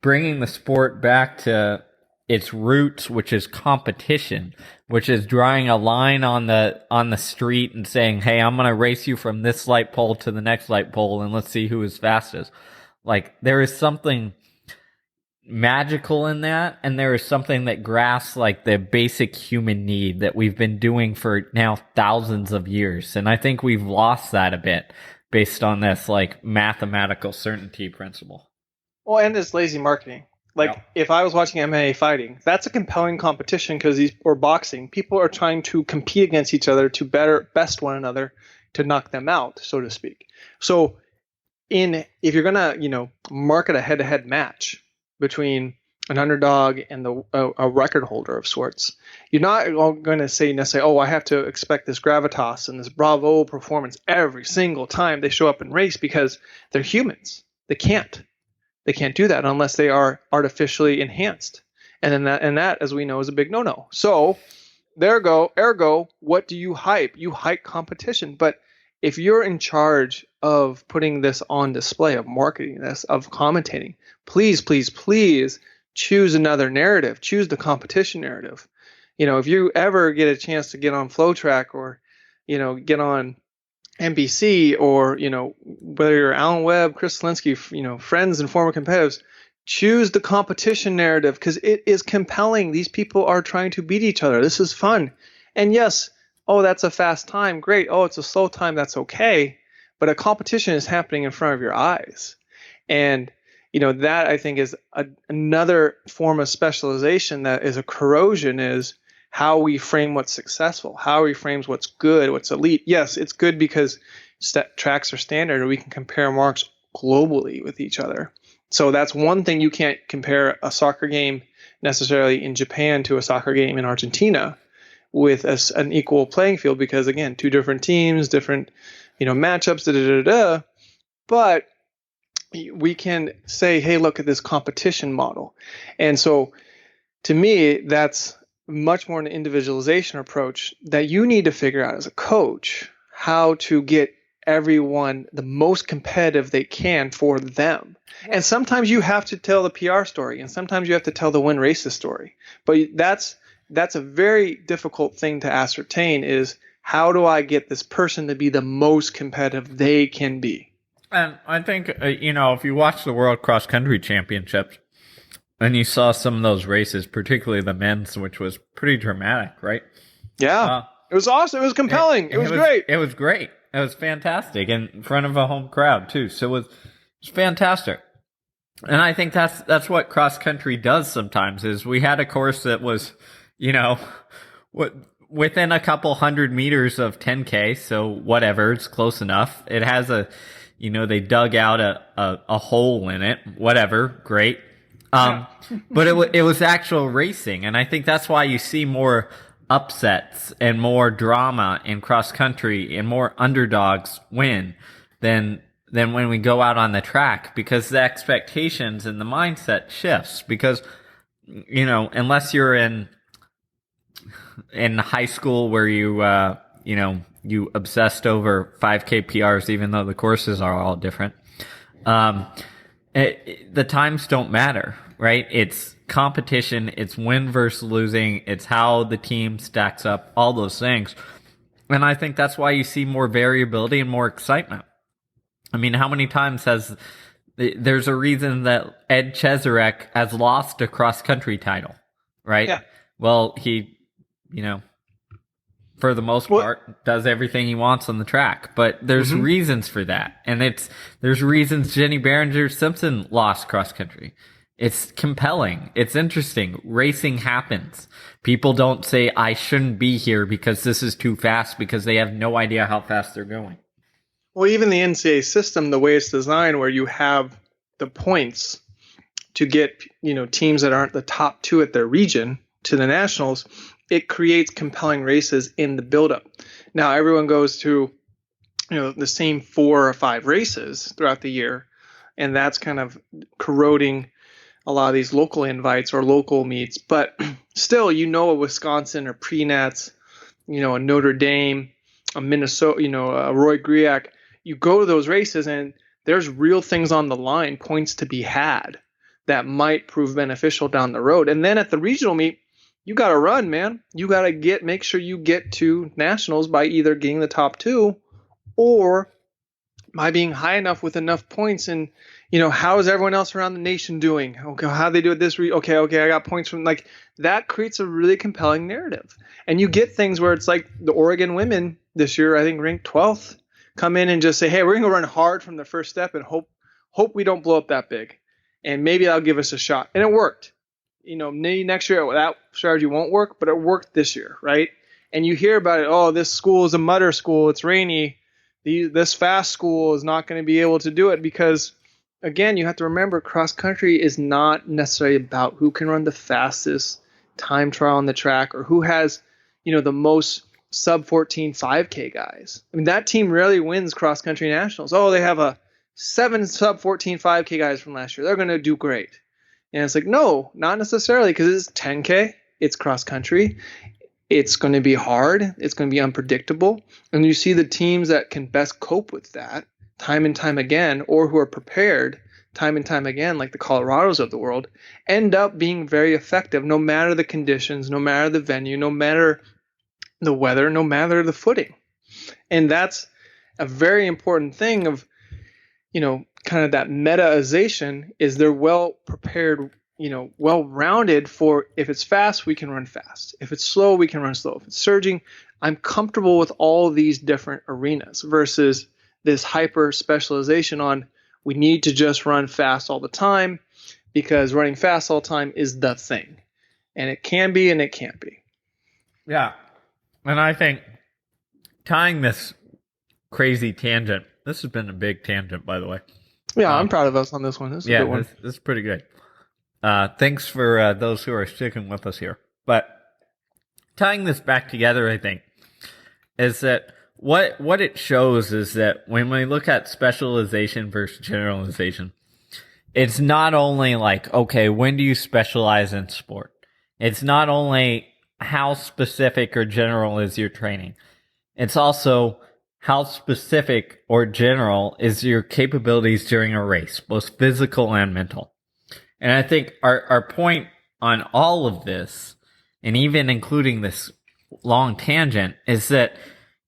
bringing the sport back to its roots, which is competition, which is drawing a line on the street and saying, hey, I'm going to race you from this light pole to the next light pole and let's see who is fastest. Like, there is something magical in that, and there is something that grasps like the basic human need that we've been doing for now thousands of years. And I think we've lost that a bit, based on this like mathematical certainty principle.
Well, and it's lazy marketing. Like
Yep.
if I was watching MMA fighting, that's a compelling competition because these or boxing, people are trying to compete against each other to best one another to knock them out, so to speak. So in if you're gonna market a head-to-head match between an underdog and a record holder of sorts, you're not going to say necessarily, oh, I have to expect this gravitas and this bravo performance every single time they show up in race because they're humans. They can't do that unless they are artificially enhanced, and that, as we know, is a big no-no. So ergo, what do you hype? You hype competition. But if you're in charge of putting this on display, of marketing this, of commentating, please, please, please choose another narrative. Choose the competition narrative. If you ever get a chance to get on Flow Track or, get on NBC or, whether you're Alan Webb, Chris Selinsky, friends and former competitors, choose the competition narrative because it is compelling. These people are trying to beat each other. This is fun. And yes, oh, that's a fast time. Great. Oh, it's a slow time. That's okay. But a competition is happening in front of your eyes. And, that I think is another form of specialization that is a corrosion is how we frame what's successful, how we frame what's good, what's elite. Yes, it's good because tracks are standard and we can compare marks globally with each other. So that's one thing. You can't compare a soccer game necessarily in Japan to a soccer game in Argentina with an equal playing field because, again, two different teams, different matchups, But we can say, hey, look at this competition model. And so to me, that's much more an individualization approach that you need to figure out as a coach how to get everyone the most competitive they can for them. And sometimes you have to tell the PR story and sometimes you have to tell the win races story. But that's a very difficult thing to ascertain is how do I get this person to be the most competitive they can be?
And I think, if you watch the World Cross Country Championships and you saw some of those races, particularly the men's, which was pretty dramatic, right?
Yeah. It was awesome. It was compelling. It was great.
It was great. It was fantastic in front of a home crowd, too. So it was fantastic. And I think that's what cross country does sometimes is we had a course that was, within a couple 100 meters of 10K. So whatever, it's close enough. It has they dug out a hole in it, whatever. Great. But it was actual racing. And I think that's why you see more upsets and more drama in cross country and more underdogs win than when we go out on the track because the expectations and the mindset shifts because, unless you're in high school where you obsessed over 5K PRs, even though the courses are all different. The times don't matter, right? It's competition. It's win versus losing. It's how the team stacks up, all those things. And I think that's why you see more variability and more excitement. I mean, how many times there's a reason that Ed Cheserek has lost a cross-country title, right?
Yeah.
Well, he, for the most part, does everything he wants on the track. But there's reasons for that. And there's reasons Jenny Behringer Simpson lost cross-country. It's compelling. It's interesting. Racing happens. People don't say, I shouldn't be here because this is too fast because they have no idea how fast they're going.
Well, even the NCAA system, the way it's designed, where you have the points to get, teams that aren't the top two at their region to the nationals, it creates compelling races in the buildup. Now, everyone goes to, the same 4 or 5 races throughout the year, and that's kind of corroding a lot of these local invites or local meets. But still, a Wisconsin or Pre-Nats, a Notre Dame, a Minnesota, a Roy Griak. You go to those races and there's real things on the line, points to be had that might prove beneficial down the road. And then at the regional meet, you got to run, man. You got to make sure you get to nationals by either getting the top 2 or by being high enough with enough points. And, how is everyone else around the nation doing? Okay, how they do it this week? Okay, I got points from that creates a really compelling narrative. And you get things where it's like the Oregon women this year, I think ranked 12th. come in and just say, hey, we're going to run hard from the first step and hope we don't blow up that big. And maybe that'll give us a shot. And it worked. Maybe next year that strategy won't work, but it worked this year, right? And you hear about it, oh, this school is a mutter school, it's rainy. This fast school is not going to be able to do it because, again, you have to remember cross country is not necessarily about who can run the fastest time trial on the track or who has, the most sub 14 5K guys. I mean, that team rarely wins cross country nationals. Oh, they have a 7 sub 14 5K guys from last year. They're going to do great. And it's like, no, not necessarily, because it's 10K, it's cross country. It's going to be hard. It's going to be unpredictable. And you see the teams that can best cope with that time and time again, or who are prepared time and time again, like the Colorados of the world, end up being very effective no matter the conditions, no matter the venue, no matter the weather, no matter the footing. And that's a very important thing of, kind of that metaization is they're well prepared, well-rounded for if it's fast, we can run fast. If it's slow, we can run slow. If it's surging, I'm comfortable with all these different arenas versus this hyper specialization on we need to just run fast all the time because running fast all the time is the thing. And it can be and it can't be.
Yeah. And I think tying this crazy tangent, this has been a big tangent, by the way.
Yeah, I'm proud of us on this one. This is a good one.
This is pretty good. Thanks for those who are sticking with us here. But tying this back together, I think, is that what it shows is that when we look at specialization versus generalization, it's not only like, okay, when do you specialize in sport? It's not only how specific or general is your training. It's also how specific or general is your capabilities during a race, both physical and mental. And I think our point on all of this, and even including this long tangent, is that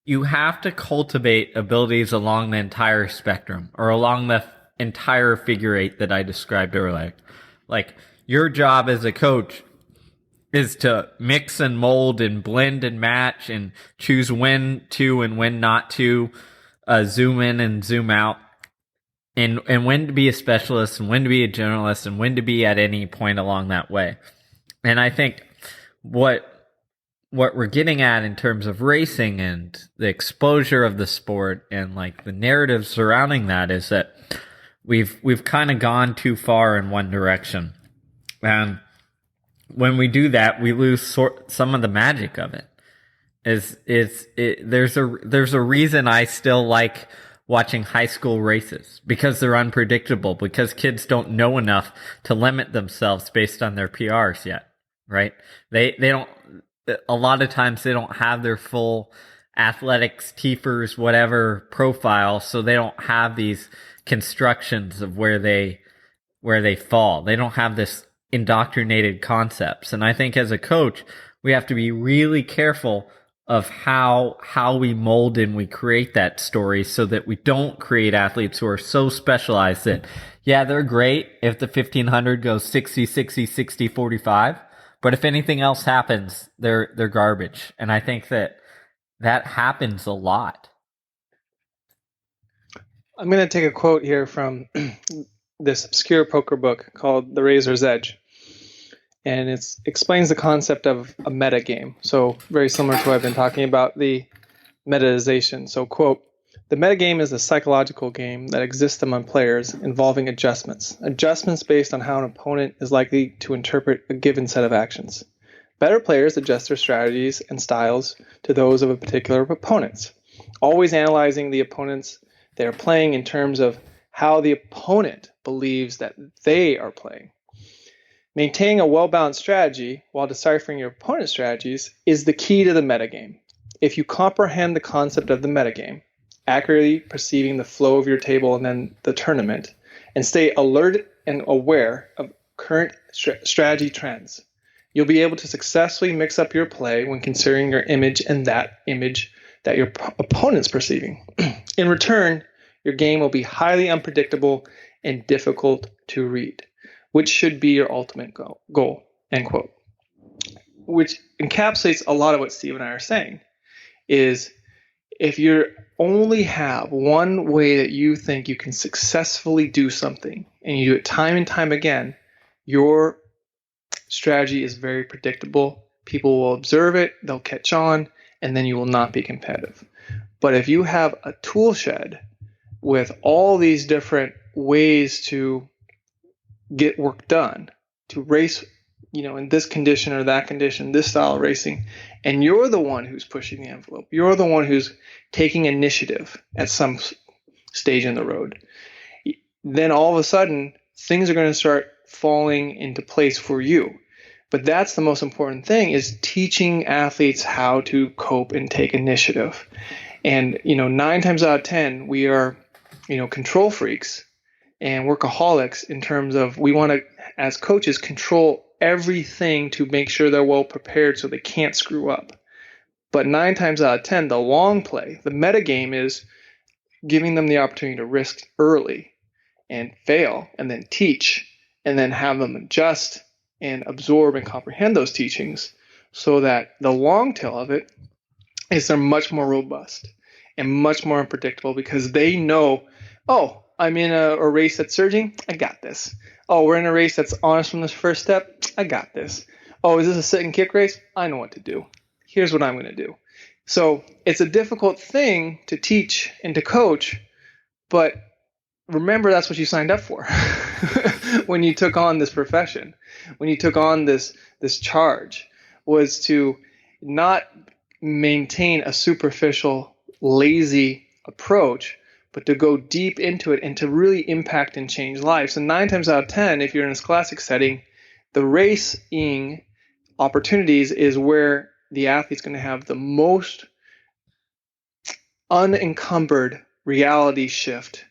you have to cultivate abilities along the entire spectrum or along the entire figure eight that I described earlier. Like, your job as a coach is to mix and mold and blend and match and choose when to and when not to zoom in and zoom out, and when to be a specialist and when to be a generalist and when to be at any point along that way. And I think what we're getting at in terms of racing and the exposure of the sport and like the narrative surrounding that is that we've kind of gone too far in one direction. And when we do that, we lose some of the magic of it. There's a reason I still like watching high school races, because they're unpredictable, because kids don't know enough to limit themselves based on their PRs yet, right? They don't, a lot of times they don't have their full athletics, TFERS, whatever profile, so they don't have these constructions of where they fall. They don't have this indoctrinated concepts. And I think as a coach, we have to be really careful of how we mold and we create that story so that we don't create athletes who are so specialized that, yeah, they're great if the 1500 goes 60, 60, 60, 45. But if anything else happens, they're garbage. And I think that happens a lot.
I'm going to take a quote here from this obscure poker book called The Razor's Edge. And it explains the concept of a meta game. So very similar to what I've been talking about, the metaization. So, quote, the meta game is a psychological game that exists among players involving adjustments. Adjustments based on how an opponent is likely to interpret a given set of actions. Better players adjust their strategies and styles to those of a particular opponent's, always analyzing the opponents they are playing in terms of how the opponent believes that they are playing. Maintaining a well-balanced strategy while deciphering your opponent's strategies is the key to the metagame. If you comprehend the concept of the metagame, accurately perceiving the flow of your table and then the tournament, and stay alert and aware of current strategy trends, you'll be able to successfully mix up your play when considering your image and that image that your opponent's perceiving. In return, your game will be highly unpredictable and difficult to read, which should be your ultimate goal, end quote. Which encapsulates a lot of what Steve and I are saying, is if you only have one way that you think you can successfully do something and you do it time and time again, your strategy is very predictable. People will observe it, they'll catch on, and then you will not be competitive. But if you have a tool shed with all these different ways to get work done, to race, in this condition or that condition, this style of racing, and you're the one who's pushing the envelope, you're the one who's taking initiative at some stage in the road, then all of a sudden things are going to start falling into place for you. But that's the most important thing, is teaching athletes how to cope and take initiative. And 9 times out of 10 we are control freaks and workaholics, in terms of we want to, as coaches, control everything to make sure they're well prepared so they can't screw up. But 9 times out of 10, the long play, the meta game, is giving them the opportunity to risk early and fail, and then teach, and then have them adjust and absorb and comprehend those teachings, so that the long tail of it is they're much more robust and much more unpredictable, because they know, oh, I'm in a race that's surging, I got this. Oh, we're in a race that's honest from this first step, I got this. Oh, is this a sit and kick race? I know what to do. Here's what I'm going to do. So it's a difficult thing to teach and to coach, but remember, that's what you signed up for when you took on this profession, when you took on this charge, was to not maintain a superficial, lazy approach, but to go deep into it and to really impact and change lives. And 9 times out of 10, if you're in a classic setting, the racing opportunities is where the athlete's going to have the most unencumbered reality shift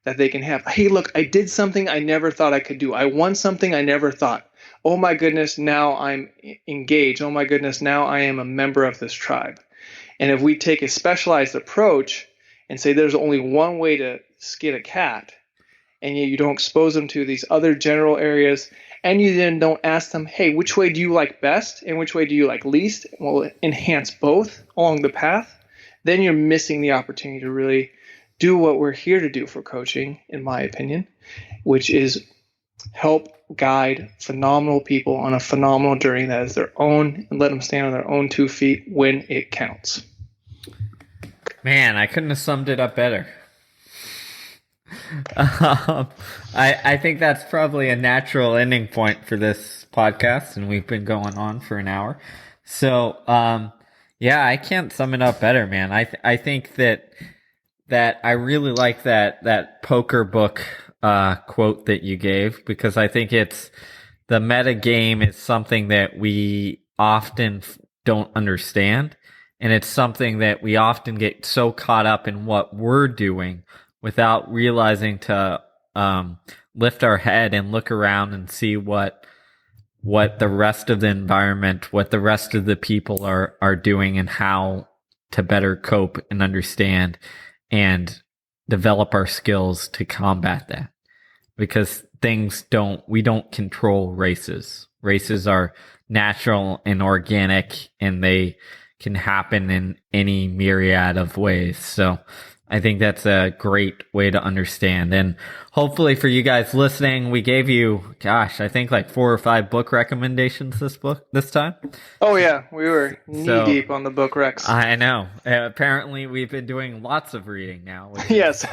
that they can have. Hey, look, I did something I never thought I could do. I won something I never thought. Oh my goodness, now I'm engaged. Oh my goodness, now I am a member of this tribe. And if we take a specialized approach and say there's only one way to skin a cat, and yet you don't expose them to these other general areas, and you then don't ask them, hey, which way do you like best and which way do you like least? And we'll enhance both along the path. Then you're missing the opportunity to really do what we're here to do for coaching, in my opinion, which is help guide phenomenal people on a phenomenal journey that is their own, and let them stand on their own 2 feet when it counts.
Man, I couldn't have summed it up better. I think that's probably a natural ending point for this podcast, and we've been going on for an hour. So, yeah, I can't sum it up better, man. I think that I really like that poker book quote that you gave, because I think it's the meta game is something that we often don't understand, and it's something that we often get so caught up in what we're doing without realizing to lift our head and look around and see what the rest of the environment, what the rest of the people are doing, and how to better cope and understand and develop our skills to combat that. Because we don't control races. Races are natural and organic, and they can happen in any myriad of ways. So I think that's a great way to understand. And hopefully for you guys listening, we gave you, I think like 4 or 5 book recommendations this time.
Oh yeah, we were knee deep on the book recs.
I know. Apparently we've been doing lots of reading now.
Yes.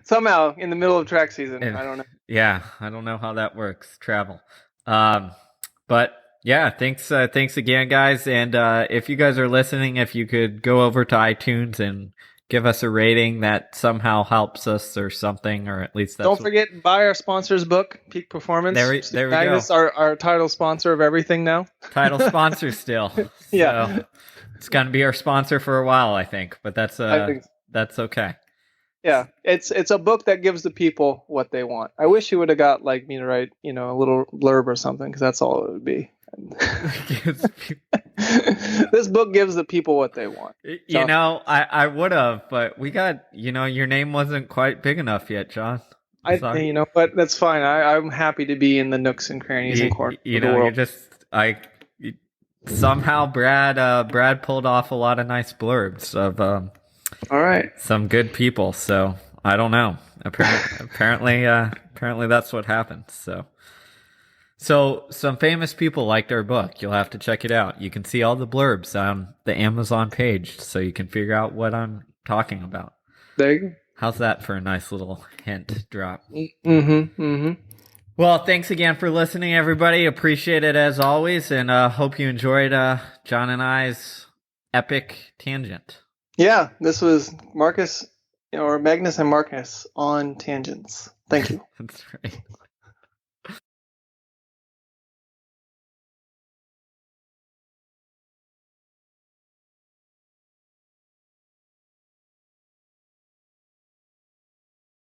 Somehow in the middle of track season. I don't know.
Yeah, I don't know how that works. Travel. But yeah, thanks again, guys. And if you guys are listening, if you could go over to iTunes and give us a rating, that somehow helps us or something, or at least that's
Don't forget, buy our sponsor's book, Peak Performance.
There we
Magness,
go.
Our title sponsor of everything now.
Title sponsor still.
Yeah.
So it's going to be our sponsor for a while, I think. But that's that's okay.
Yeah, it's a book that gives the people what they want. I wish you would have got like me to write, a little blurb or something, because that's all it would be. This book gives the people what they want.
I would have, but we got, your name wasn't quite big enough yet, John.
But that's fine. I'm happy to be in the nooks and crannies and corners of the world.
somehow Brad pulled off a lot of nice blurbs of
All right.
some good people. So I don't know. Apparently that's what happened. So some famous people liked our book. You'll have to check it out. You can see all the blurbs on the Amazon page, so you can figure out what I'm talking about.
There you go.
How's that for a nice little hint drop?
Mm-hmm. Mm-hmm.
Well, thanks again for listening, everybody. Appreciate it as always, and hope you enjoyed John and I's epic tangent.
Yeah, this was Marcus or Magness and Marcus on tangents. Thank you.
That's right.